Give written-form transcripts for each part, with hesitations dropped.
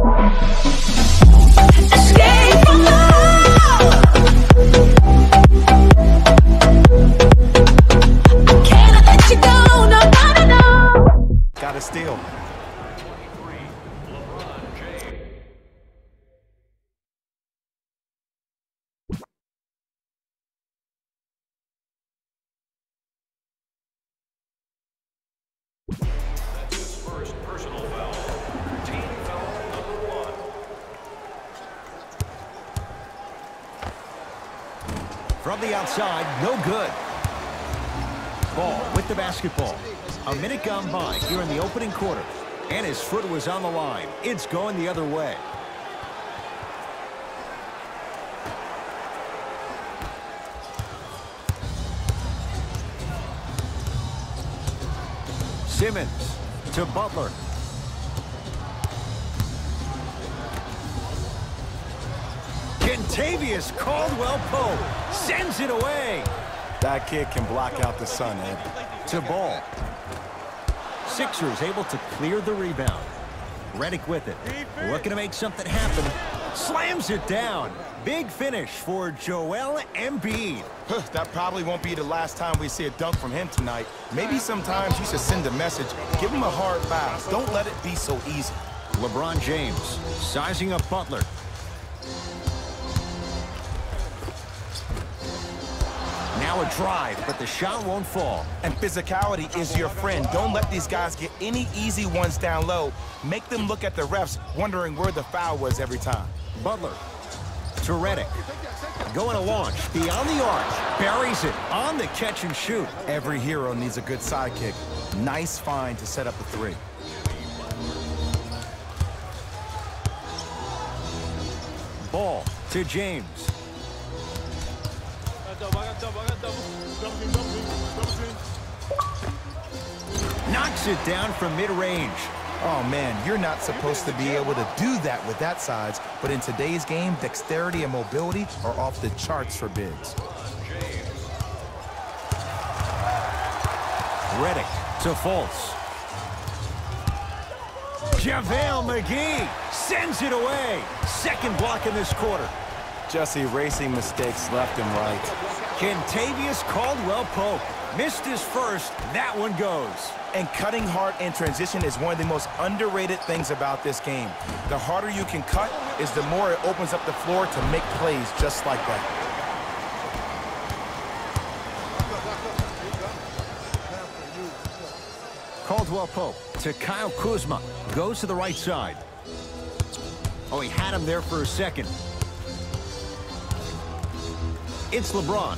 Escape from love. I cannot let you go, no. Got a steal. That's his first personal foul. Team foul number 1. From the outside, no good. Ball with the basketball. A minute gone by here in the opening quarter. And his foot was on the line. It's going the other way. Simmons to Butler. Kentavious Caldwell-Pope sends it away. That kid can block out the sun, Ed. To Ball. Sixers able to clear the rebound. Redick with it. Looking to make something happen. Slams it down. Big finish for Joel Embiid. That probably won't be the last time we see a dunk from him tonight. Maybe sometimes you should send a message. Give him a hard foul. Don't let it be so easy. LeBron James sizing up Butler. Now a drive, but the shot won't fall. And physicality is your friend. Don't let these guys get any easy ones down low. Make them look at the refs, wondering where the foul was every time. Butler to Redick. Going to launch beyond the arc. Buries it on the catch and shoot. Every hero needs a good sidekick. Nice find to set up a three. Ball to James. Knocks it down from mid-range. Oh, man, you're not supposed to be able to do that with that size, but in today's game, dexterity and mobility are off the charts for bigs. Redick to Fultz. JaVale McGee sends it away. Second block in this quarter. Just erasing mistakes left and right. Kentavious Caldwell-Pope missed his first. That one goes. And cutting hard in transition is one of the most underrated things about this game. The harder you can cut is the more it opens up the floor to make plays just like that. Caldwell-Pope to Kyle Kuzma. Goes to the right side. Oh, he had him there for a second. It's LeBron.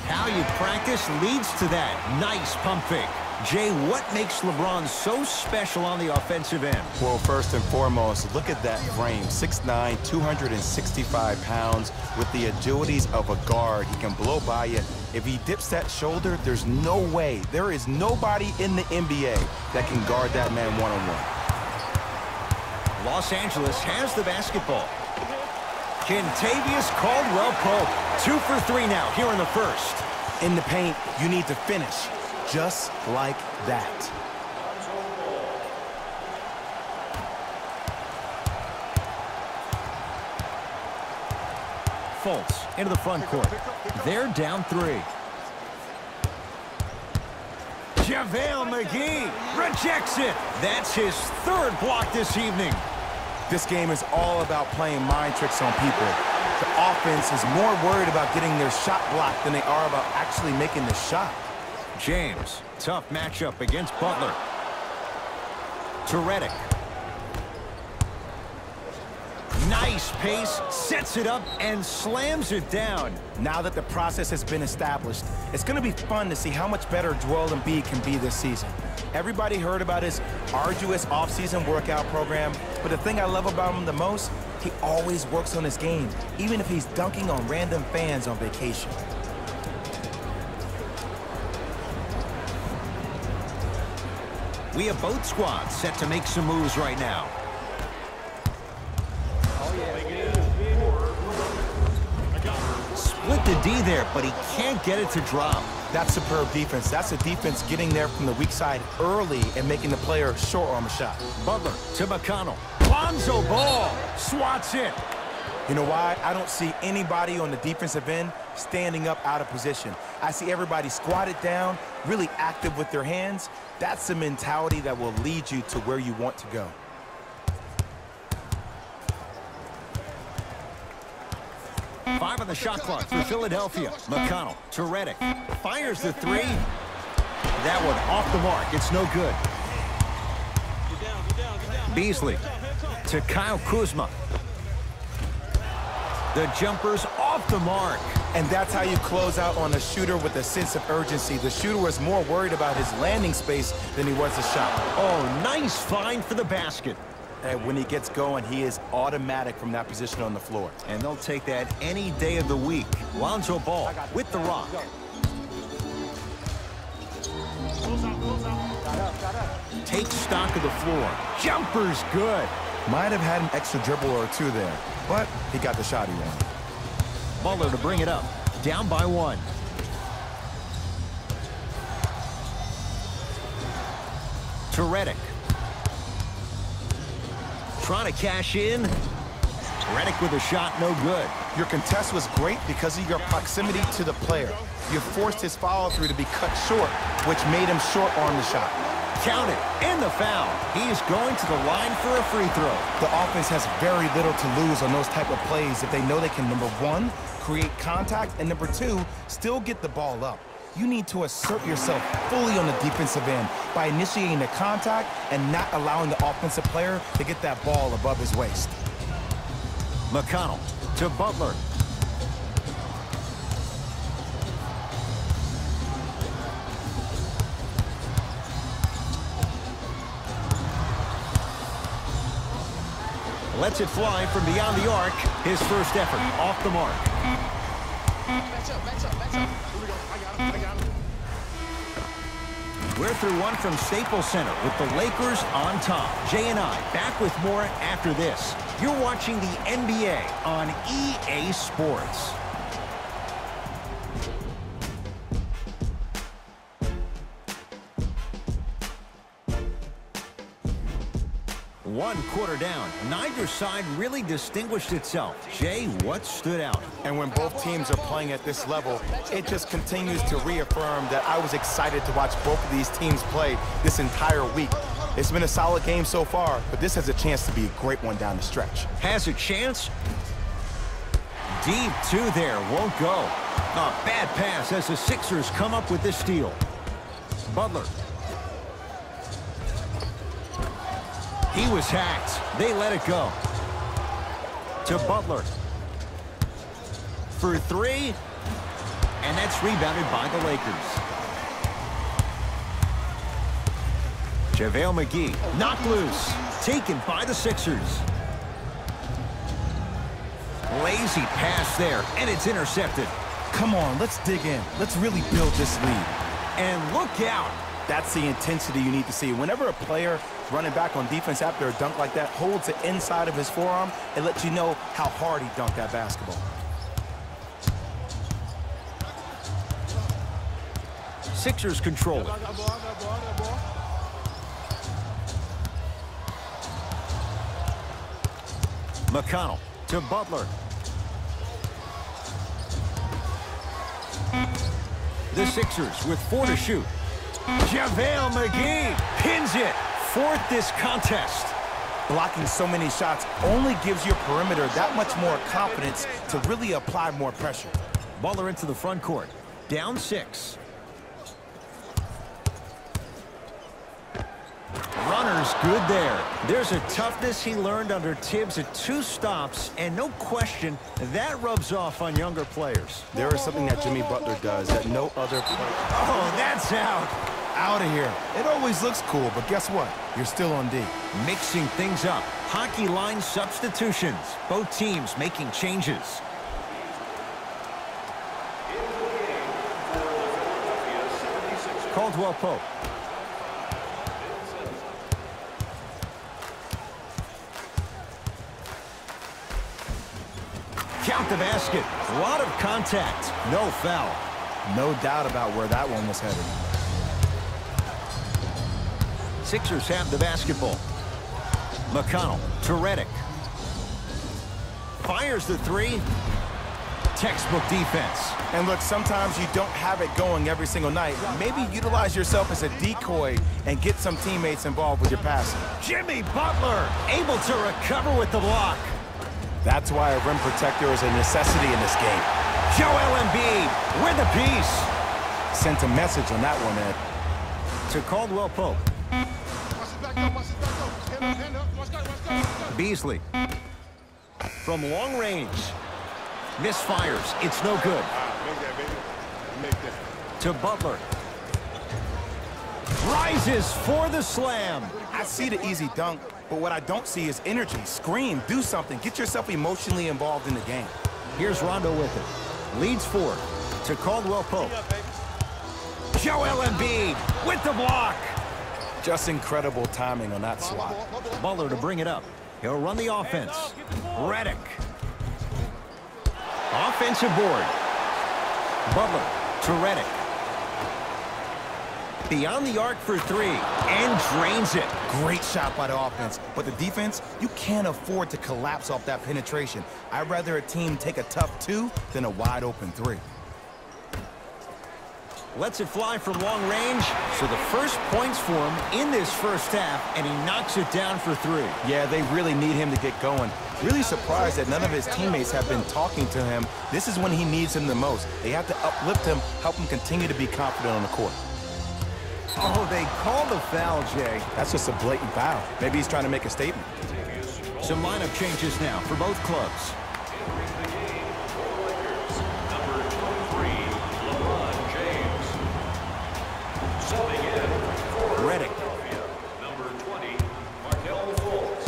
How you practice leads to that. Nice pump fake. Jay, what makes LeBron so special on the offensive end? Well, first and foremost, look at that frame. 6'9", 265 pounds with the agilities of a guard. He can blow by you. If he dips that shoulder, there's no way. There is nobody in the NBA that can guard that man one-on-one. Los Angeles has the basketball. Kentavious Caldwell-Pope. 2 for 3 now here in the first. In the paint, you need to finish. Just like that. Fultz into the front court. They're down 3. JaVale McGee rejects it. That's his third block this evening. This game is all about playing mind tricks on people. The offense is more worried about getting their shot blocked than they are about actually making the shot. James, tough matchup against Butler. To Redick. Nice pace, sets it up, and slams it down. Now that the process has been established, it's going to be fun to see how much better Joel Embiid can be this season. Everybody heard about his arduous offseason workout program, but the thing I love about him the most, he always works on his game, even if he's dunking on random fans on vacation. We have both squads set to make some moves right now. Split the D there, but he can't get it to drop. That's superb defense. That's a defense getting there from the weak side early and making the player short arm a shot. Butler to McConnell. Lonzo Ball swats it. You know why? I don't see anybody on the defensive end standing up out of position. I see everybody squatted down, really active with their hands. That's the mentality that will lead you to where you want to go. Five on the shot clock for Philadelphia. McConnell to Redick. Fires the three. That one off the mark. It's no good. Beasley to Kyle Kuzma. The jumper's off the mark. And that's how you close out on a shooter with a sense of urgency. The shooter was more worried about his landing space than he was the shot. Oh, nice find for the basket. And when he gets going, he is automatic from that position on the floor. And they'll take that any day of the week. Lonzo Ball with the rock. Takes stock of the floor. Jumper's good. Might have had an extra dribble or two there, but he got the shot he wanted. Butler to bring it up. Down by one. To Redick. Trying to cash in. Redick with a shot, no good. Your contest was great because of your proximity to the player. You forced his follow-through to be cut short, which made him short on the shot. Count it, and the foul. He is going to the line for a free throw. The offense has very little to lose on those type of plays if they know they can, number one, create contact, and number two, still get the ball up. You need to assert yourself fully on the defensive end by initiating the contact and not allowing the offensive player to get that ball above his waist. McConnell to Butler. Lets it fly from beyond the arc. His first effort off the mark. Match up. Here we go. I got him. We're through one from Staples Center with the Lakers on top. Jay and I back with more after this. You're watching the NBA on EA Sports. One quarter down. Neither side really distinguished itself. Jay, what stood out? And when both teams are playing at this level, it just continues to reaffirm that I was excited to watch both of these teams play this entire week. It's been a solid game so far, but this has a chance to be a great one down the stretch. Has a chance. Deep two there, won't go. A bad pass as the Sixers come up with this steal. Butler. He was hacked. They let it go. To Butler. For three. And that's rebounded by the Lakers. JaVale McGee knocked loose. Taken by the Sixers. Lazy pass there, and it's intercepted. Come on, let's dig in. Let's really build this lead. And look out. That's the intensity you need to see. Whenever a player running back on defense after a dunk like that holds the inside of his forearm, it lets you know how hard he dunked that basketball. Sixers control it. McConnell to Butler. The Sixers with 4 to shoot. JaVale McGee pins it. Fourth this contest. Blocking so many shots only gives your perimeter that much more confidence to really apply more pressure. Butler into the front court. Down 6. Runner's good there. There's a toughness he learned under Tibbs at 2 stops, and no question, that rubs off on younger players. There is something that Jimmy Butler does that no other player. Oh, that's out. Out of here. It always looks cool, but guess what? You're still on D. Mixing things up. Hockey line substitutions. Both teams making changes. Caldwell Pope. Count the basket. A lot of contact. No foul. No doubt about where that one was headed. Sixers have the basketball. McConnell to Redick. Fires the three. Textbook defense. And look, sometimes you don't have it going every single night. Maybe utilize yourself as a decoy and get some teammates involved with your passing. Jimmy Butler able to recover with the block. That's why a rim protector is a necessity in this game. Joel Embiid with a piece. Sent a message on that one, Ed. To Caldwell Pope. Watch his back up, watch his back up. Hand up, watch that, watch that, watch that. Beasley. From long range. Misfires. It's no good. Make that, baby. Make that. To Butler. Rises for the slam. I see the easy dunk, but what I don't see is energy. Scream, do something. Get yourself emotionally involved in the game. Here's Rondo with it. Leads forward to Caldwell Pope. Joel Embiid with the block. Just incredible timing on that slot. Butler to bring it up. He'll run the offense. Redick. Offensive board. Butler to Redick. Beyond the arc for three and drains it. Great shot by the offense, but the defense, you can't afford to collapse off that penetration. I'd rather a team take a tough two than a wide open three. Lets it fly from long range. So the first points for him in this first half, and he knocks it down for three. Yeah, they really need him to get going. Really surprised that none of his teammates have been talking to him. This is when he needs him the most. They have to uplift him, help him continue to be confident on the court. Oh, they call the foul, Jay. That's just a blatant foul. Maybe he's trying to make a statement. Some lineup changes now for both clubs. Redick. Number 20, Markelle Fultz.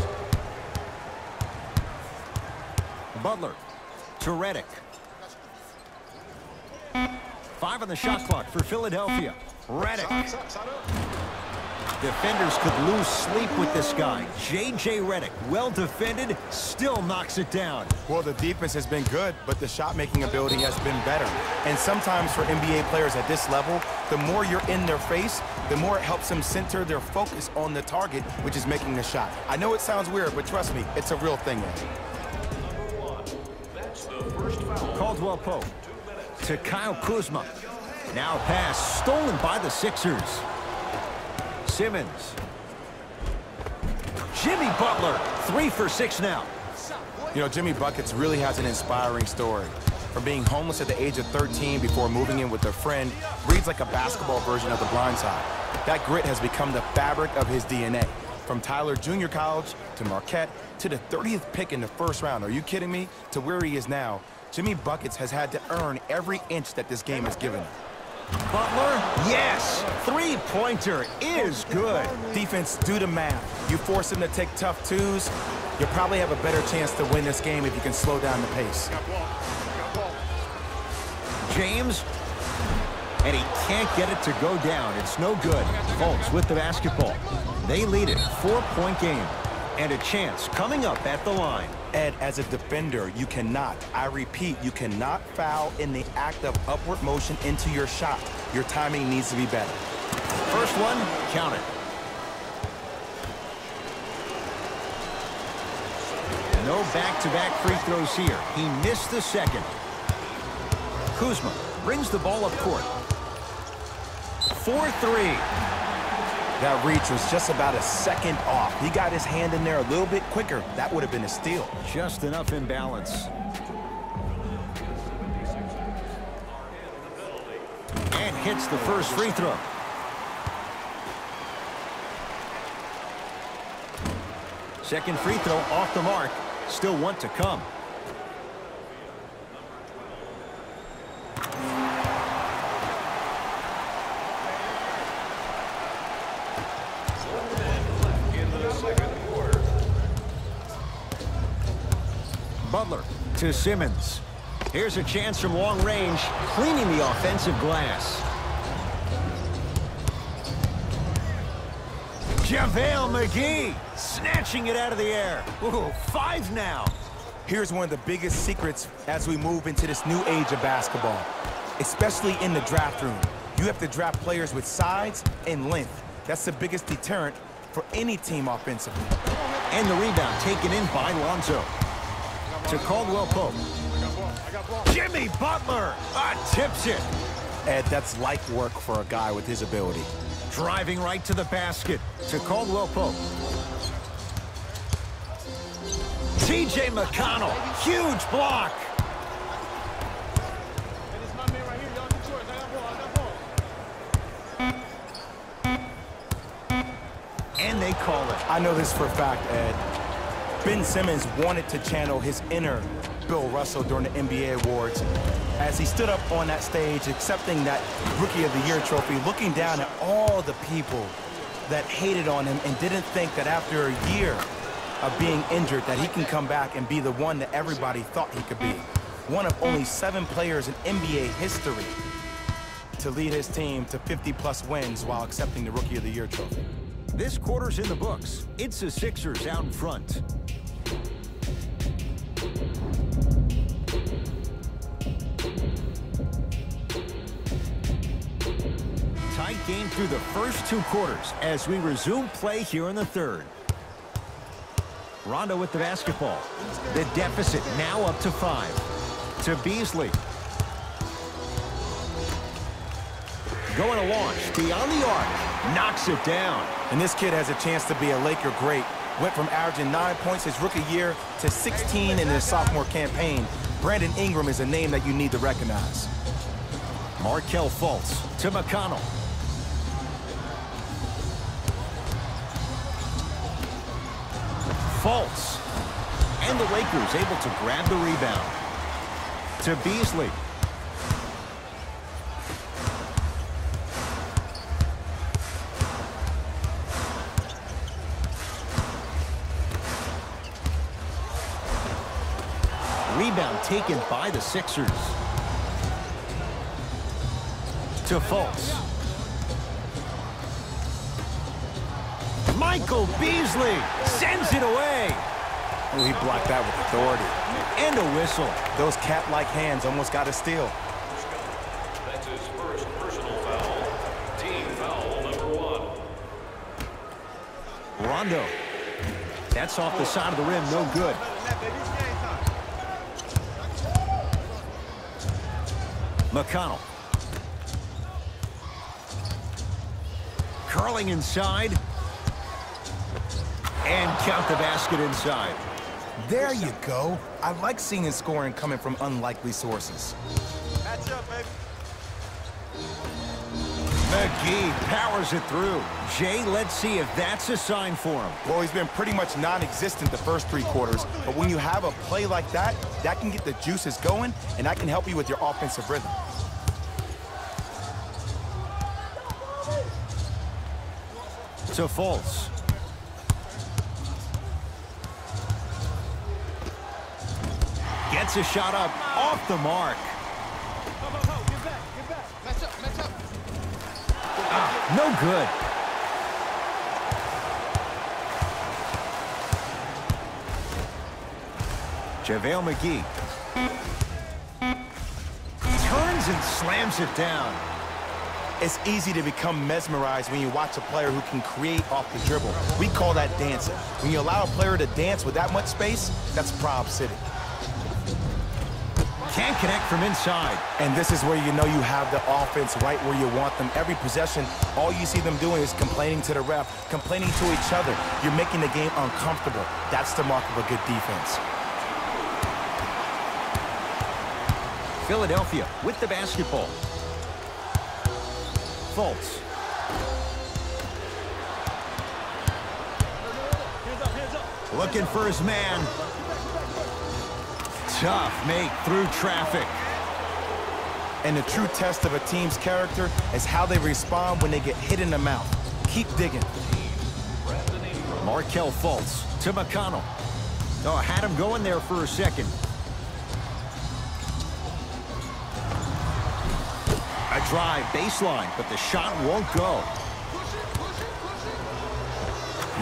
Butler to Redick. 5 on the shot clock for Philadelphia. Redick. Defenders could lose sleep with this guy. J.J. Redick, well defended, still knocks it down. Well, the defense has been good, but the shot-making ability has been better. And sometimes for NBA players at this level, the more you're in their face, the more it helps them center their focus on the target, which is making the shot. I know it sounds weird, but trust me, it's a real thing. That's the first foul. Caldwell Pope to Kyle Kuzma. Now a pass stolen by the Sixers. Simmons. Jimmy Butler, 3 for 6 now. You know, Jimmy Buckets really has an inspiring story. From being homeless at the age of 13 before moving in with a friend, reads like a basketball version of The Blind Side. That grit has become the fabric of his DNA. From Tyler Junior College to Marquette to the 30th pick in the first round, are you kidding me? To where he is now, Jimmy Buckets has had to earn every inch that this game has given him. Butler, yes, three-pointer is good. Defense, do the math. You force him to take tough twos, you'll probably have a better chance to win this game if you can slow down the pace. James, and he can't get it to go down. It's no good. Fultz with the basketball. They lead it, 4-point game, and a chance coming up at the line. Ed, as a defender, you cannot, I repeat, you cannot foul in the act of upward motion into your shot. Your timing needs to be better. First one, count it. No back-to-back free throws here. He missed the second. Kuzma brings the ball up court. 4-3. That reach was just about a second off. He got his hand in there a little bit quicker. That would have been a steal. Just enough imbalance. And hits the first free throw. Second free throw off the mark. Still one to come. Butler to Simmons. Here's a chance from long range, cleaning the offensive glass. JaVale McGee snatching it out of the air. Ooh, 5 now. Here's one of the biggest secrets as we move into this new age of basketball, especially in the draft room. You have to draft players with size and length. That's the biggest deterrent for any team offensively. And the rebound taken in by Lonzo. To Caldwell Pope. Jimmy Butler tips it. Ed, that's light work for a guy with his ability. Driving right to the basket. To Caldwell Pope. T.J. McConnell. Huge block. And they call it. I know this for a fact, Ed. Ben Simmons wanted to channel his inner Bill Russell during the NBA Awards as he stood up on that stage accepting that Rookie of the Year trophy, looking down at all the people that hated on him and didn't think that after a year of being injured that he can come back and be the one that everybody thought he could be. One of only 7 players in NBA history to lead his team to 50-plus wins while accepting the Rookie of the Year trophy. This quarter's in the books. It's the Sixers out in front. Tight game through the first 2 quarters as we resume play here in the third. Rondo with the basketball. The deficit now up to 5. To Beasley. Going to launch beyond the arc. Knocks it down. And this kid has a chance to be a Laker great. Went from averaging 9 points his rookie year to 16 in his sophomore campaign. Brandon Ingram is a name that you need to recognize. Markelle Fultz to McConnell. Fultz. And the Lakers able to grab the rebound. To Beasley. Rebound taken by the Sixers. To Fultz. Michael Beasley sends it away. Oh, he blocked that with authority. And a whistle. Those cat-like hands almost got a steal. That's his first personal foul. Team foul number 1. Rondo. That's off the side of the rim, no good. McConnell. Curling inside. And count the basket inside. There you go. I like seeing scoring coming from unlikely sources. Match up, baby. McGee powers it through. Jay, let's see if that's a sign for him. Well, he's been pretty much non-existent the first 3 quarters, but when you have a play like that, that can get the juices going, and that can help you with your offensive rhythm. To Fultz. Gets a shot up off the mark. Match up, match up. No good. JaVale McGee. Turns and slams it down. It's easy to become mesmerized when you watch a player who can create off the dribble. We call that dancing. When you allow a player to dance with that much space, that's Prob City. Can't connect from inside. And this is where you know you have the offense right where you want them. Every possession, all you see them doing is complaining to the ref, complaining to each other. You're making the game uncomfortable. That's the mark of a good defense. Philadelphia with the basketball. Fultz. Looking for his man. Tough make through traffic. And the true test of a team's character is how they respond when they get hit in the mouth. Keep digging. Markelle Fultz to McConnell. Oh, had him going there for a second. A drive baseline, but the shot won't go.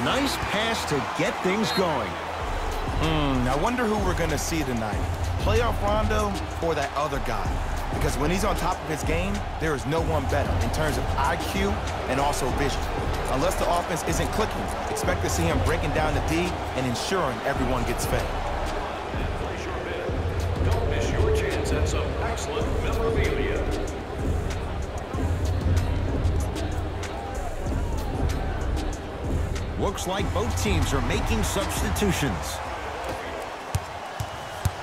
Nice pass to get things going. I wonder who we're going to see tonight. Playoff Rondo or that other guy? Because when he's on top of his game, there is no one better in terms of IQ and also vision. Unless the offense isn't clicking, expect to see him breaking down the D and ensuring everyone gets fed. And place your bet. Don't miss your chance at some excellent memorabilia. Looks like both teams are making substitutions.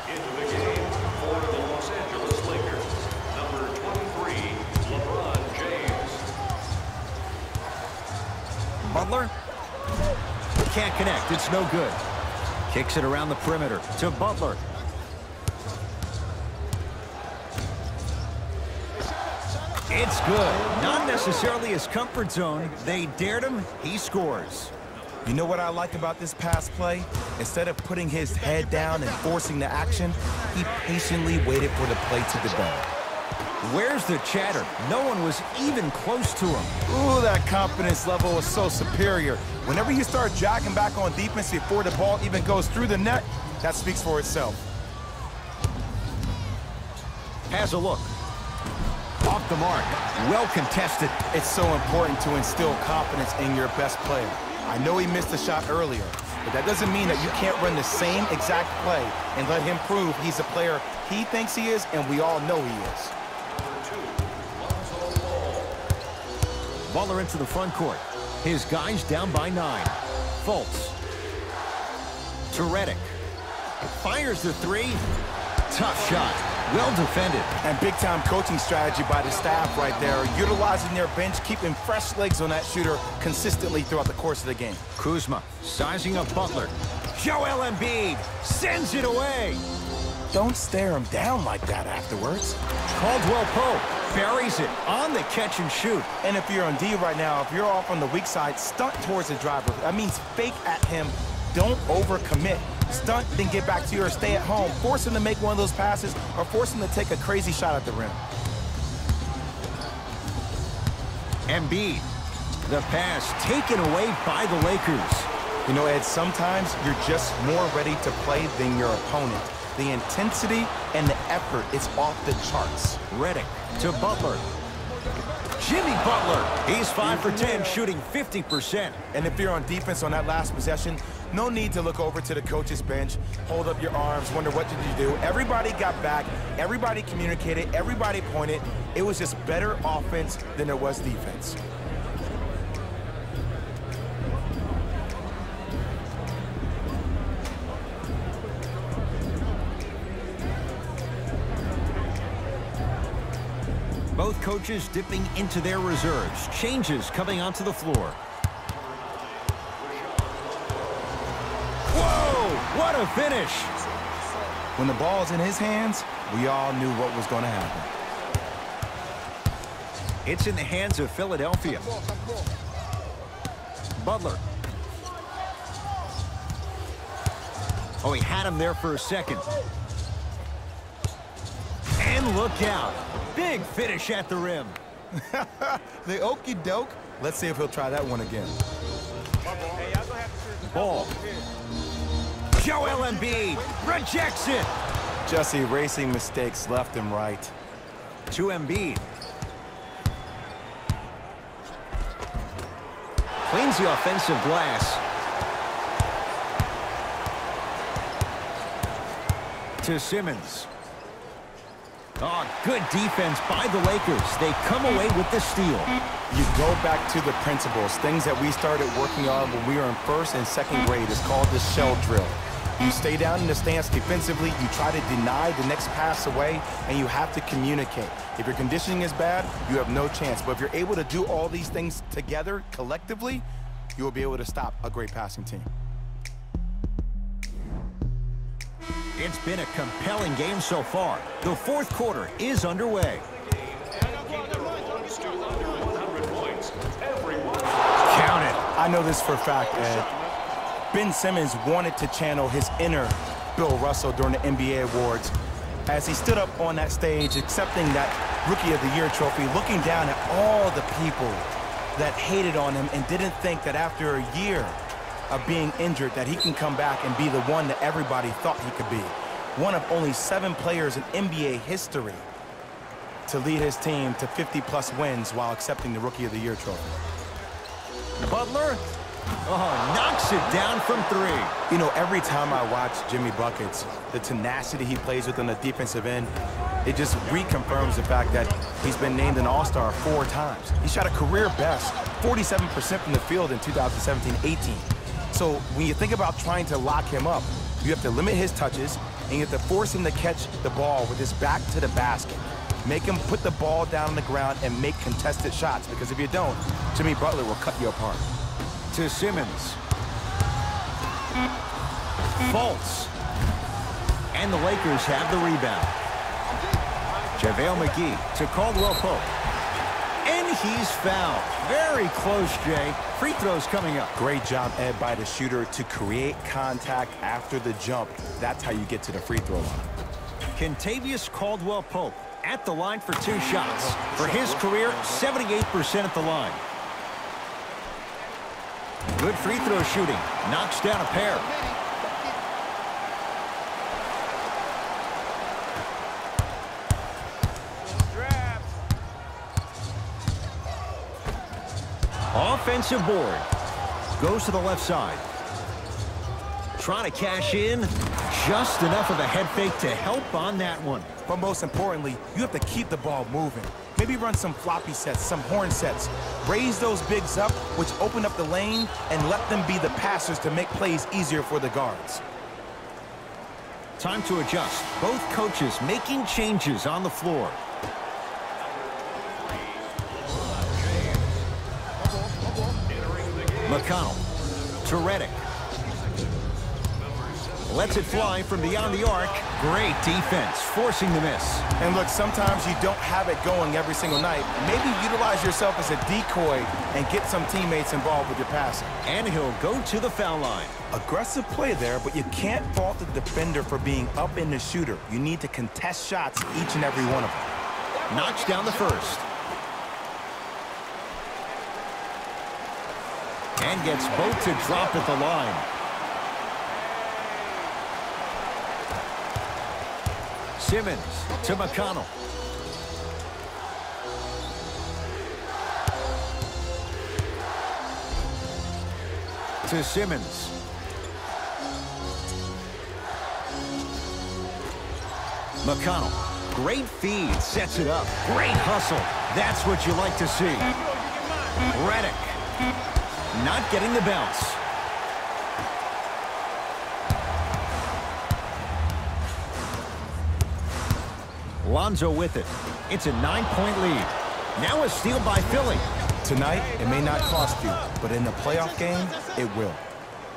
Into the game for the Los Angeles Lakers, number 23, LeBron James. Butler can't connect. It's no good. Kicks it around the perimeter to Butler. It's good. Not necessarily his comfort zone. They dared him. He scores. You know what I like about this pass play? Instead of putting his head down and forcing the action, he patiently waited for the play to develop. Where's the chatter? No one was even close to him. Ooh, that confidence level is so superior. Whenever you start jacking back on defense before the ball even goes through the net, that speaks for itself. Has a look. Off the mark. Well contested. It's so important to instill confidence in your best player. I know he missed a shot earlier, but that doesn't mean that you can't run the same exact play and let him prove he's a player he thinks he is, and we all know he is. Butler into the front court. His guys down by 9. Fultz. To Redick. Fires the 3. Tough shot. Well defended. And big-time coaching strategy by the staff right there, utilizing their bench, keeping fresh legs on that shooter consistently throughout the course of the game. Kuzma sizing up Butler. Joel Embiid sends it away. Don't stare him down like that afterwards. Caldwell Pope buries it on the catch and shoot. And if you're on D right now, if you're off on the weak side, stunt towards the driver. That means fake at him. Don't overcommit. Stunt, then get back to you or stay at home. Force him to make one of those passes or force him to take a crazy shot at the rim. Embiid. The pass taken away by the Lakers. You know, Ed, sometimes you're just more ready to play than your opponent. The intensity and the effort is off the charts. Redick to Butler. Jimmy Butler. He's 5 for 10, shooting 50%. And if you're on defense on that last possession, no need to look over to the coach's bench, hold up your arms, wonder what did you do. Everybody got back, everybody communicated, everybody pointed. It was just better offense than there was defense. Both coaches dipping into their reserves. Changes coming onto the floor. Whoa! What a finish! When the ball's in his hands, we all knew what was going to happen. It's in the hands of Philadelphia. Butler. Oh, he had him there for a second. And look out. Big finish at the rim. The okey doke. Let's see if he'll try that one again. Ball. Joel Embiid rejects it. Just erasing mistakes left and right. To Embiid. Cleans the offensive glass. To Simmons. Oh, good defense by the Lakers. They come away with the steal. You go back to the principles, things that we started working on when we were in first and second grade. It's called the shell drill. You stay down in the stance defensively, you try to deny the next pass away, and you have to communicate. If your conditioning is bad, you have no chance. But if you're able to do all these things together, collectively, you will be able to stop a great passing team. It's been a compelling game so far. The fourth quarter is underway. Count it. I know this for a fact, Ed. Ben Simmons wanted to channel his inner Bill Russell during the NBA awards as he stood up on that stage accepting that Rookie of the Year trophy, looking down at all the people that hated on him and didn't think that after a year of being injured that he can come back and be the one that everybody thought he could be. One of only 7 players in NBA history to lead his team to 50-plus wins while accepting the Rookie of the Year trophy. Butler, knocks it down from 3. You know, every time I watch Jimmy Buckets, the tenacity he plays with on the defensive end, it just reconfirms the fact that he's been named an All-Star 4 times. He shot a career best 47% from the field in 2017-18. So when you think about trying to lock him up, you have to limit his touches, and you have to force him to catch the ball with his back to the basket. Make him put the ball down on the ground and make contested shots, because if you don't, Jimmy Butler will cut you apart. To Simmons. Fultz. And the Lakers have the rebound. JaVale McGee to Caldwell Pope. And he's fouled. Very close, Jay. Free throws coming up. Great job, Ed, by the shooter to create contact after the jump. That's how you get to the free throw line. Kentavious Caldwell Pope at the line for 2 shots. For his career, 78% at the line. Good free throw shooting. Knocks down a pair. Offensive board. Goes to the left side. Trying to cash in. Just enough of a head fake to help on that one. But most importantly, you have to keep the ball moving. Maybe run some floppy sets, some horn sets. Raise those bigs up, which open up the lane, and let them be the passers to make plays easier for the guards. Time to adjust. Both coaches making changes on the floor. McConnell to Redick. Lets it fly from beyond the arc. Great defense, forcing the miss. And look, sometimes you don't have it going every single night. Maybe utilize yourself as a decoy and get some teammates involved with your passing. And he'll go to the foul line. Aggressive play there, but you can't fault the defender for being up in the shooter. You need to contest shots, each and every one of them. Knocks down the first. And gets both to drop at the line. Simmons to McConnell. To Simmons. McConnell. Great feed. Sets it up. Great hustle. That's what you like to see. Redick. Not getting the bounce. Lonzo with it. It's a 9-point lead. Now a steal by Philly. Tonight, it may not cost you, but in a playoff game, it will.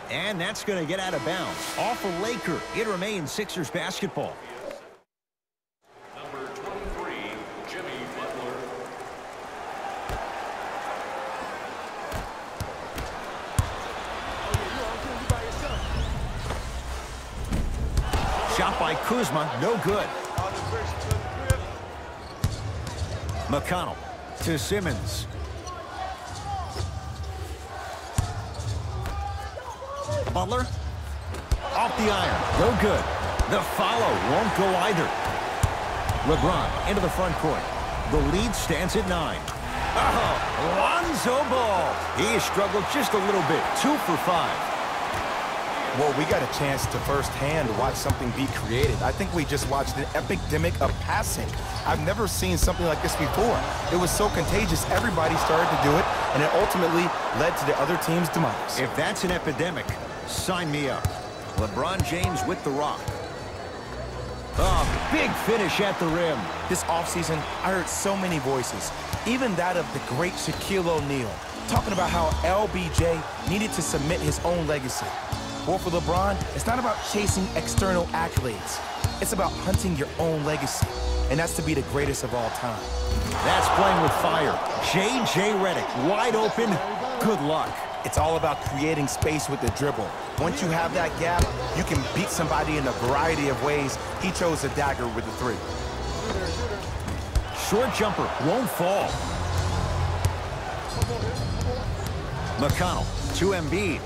And that's going to get out of bounds. Off a Laker. It remains Sixers basketball. Number 23, Jimmy Butler. Shot by Kuzma. No good. McConnell to Simmons. Butler off the iron. No good. The follow won't go either. LeBron into the front court. The lead stands at 9. Oh, Lonzo Ball. He struggled just a little bit. 2 for 5. Well, we got a chance to firsthand watch something be created. I think we just watched an epidemic of passing. I've never seen something like this before. It was so contagious, everybody started to do it, and it ultimately led to the other team's demise. If that's an epidemic, sign me up. LeBron James with the rock. Oh, big finish at the rim. This offseason, I heard so many voices, even that of the great Shaquille O'Neal, talking about how LBJ needed to submit his own legacy. Well, for LeBron, it's not about chasing external accolades. It's about hunting your own legacy, and that's to be the greatest of all time. That's playing with fire. J.J. Redick, wide open. Good luck. It's all about creating space with the dribble. Once you have that gap, you can beat somebody in a variety of ways. He chose a dagger with the 3. Short jumper won't fall. McConnell to Embiid.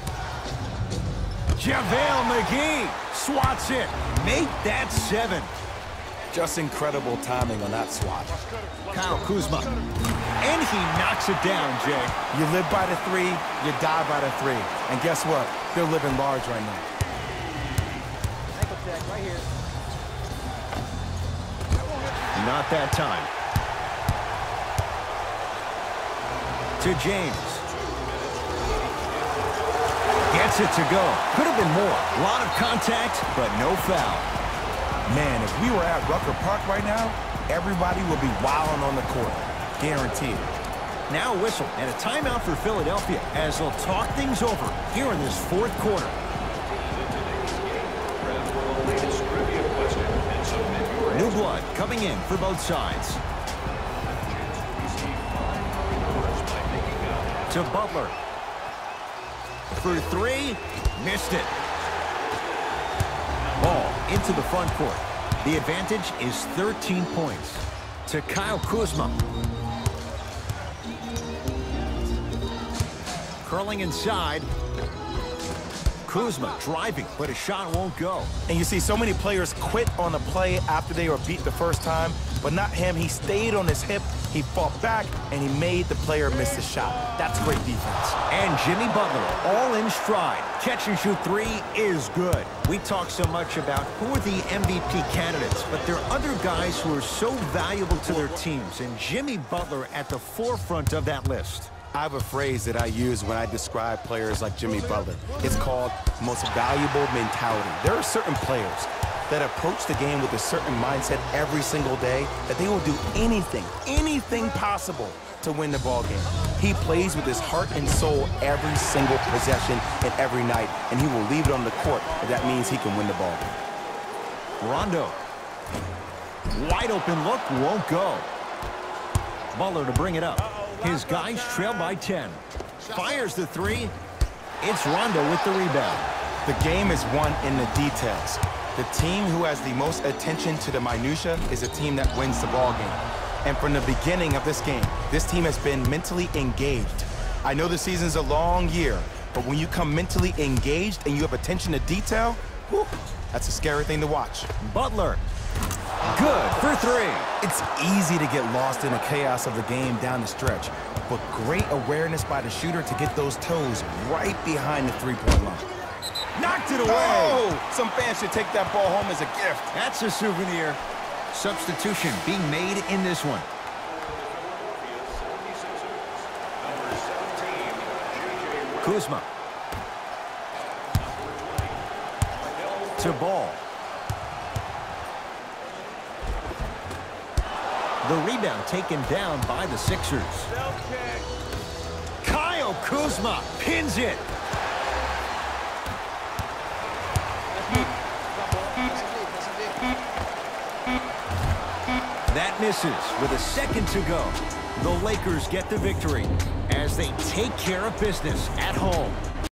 JaVale McGee swats it. Make that 7. Just incredible timing on that swat. Kyle Kuzma. And he knocks it down, Jay. You live by the three, you die by the three. And guess what? They're living large right now. Ankle check right here. Not that time. To James. Gets it to go. Could have been more. A lot of contact, but no foul. Man, if we were at Rucker Park right now, everybody would be wilding on the court. Guaranteed. Now a whistle and a timeout for Philadelphia as they'll talk things over here in this fourth quarter. New blood coming in for both sides. To Butler. For three, missed it. Ball into the front court. The advantage is 13 points. To Kyle Kuzma. Curling inside. Kuzma driving, but a shot won't go. And you see so many players quit on a play after they were beat the first time, but not him. He stayed on his hip, he fought back, and he made the player miss the shot. That's great defense. And Jimmy Butler all in stride. Catch and shoot three is good. We talk so much about who are the MVP candidates, but there are other guys who are so valuable to their teams, and Jimmy Butler at the forefront of that list. I have a phrase that I use when I describe players like Jimmy Butler. It's called most valuable mentality. There are certain players that approach the game with a certain mindset every single day that they will do anything possible to win the ball game. He plays with his heart and soul every single possession and every night, and he will leave it on the court if that means he can win the ball game. Rondo. Wide open look, won't go. Butler to bring it up. His guys trail by 10. Fires the three. It's Rondo with the rebound. The game is won in the details. The team who has the most attention to the minutia is a team that wins the ball game. And from the beginning of this game, this team has been mentally engaged. I know the season's a long year, but when you come mentally engaged and you have attention to detail, whew, that's a scary thing to watch. Butler. Good for three. It's easy to get lost in the chaos of the game down the stretch, but great awareness by the shooter to get those toes right behind the three-point line. Knocked it away. Oh, some fans should take that ball home as a gift. That's a souvenir. Substitution being made in this one. Kuzma. To Ball. The rebound taken down by the Sixers. Kyle Kuzma pins it. That misses with a second to go. The Lakers get the victory as they take care of business at home.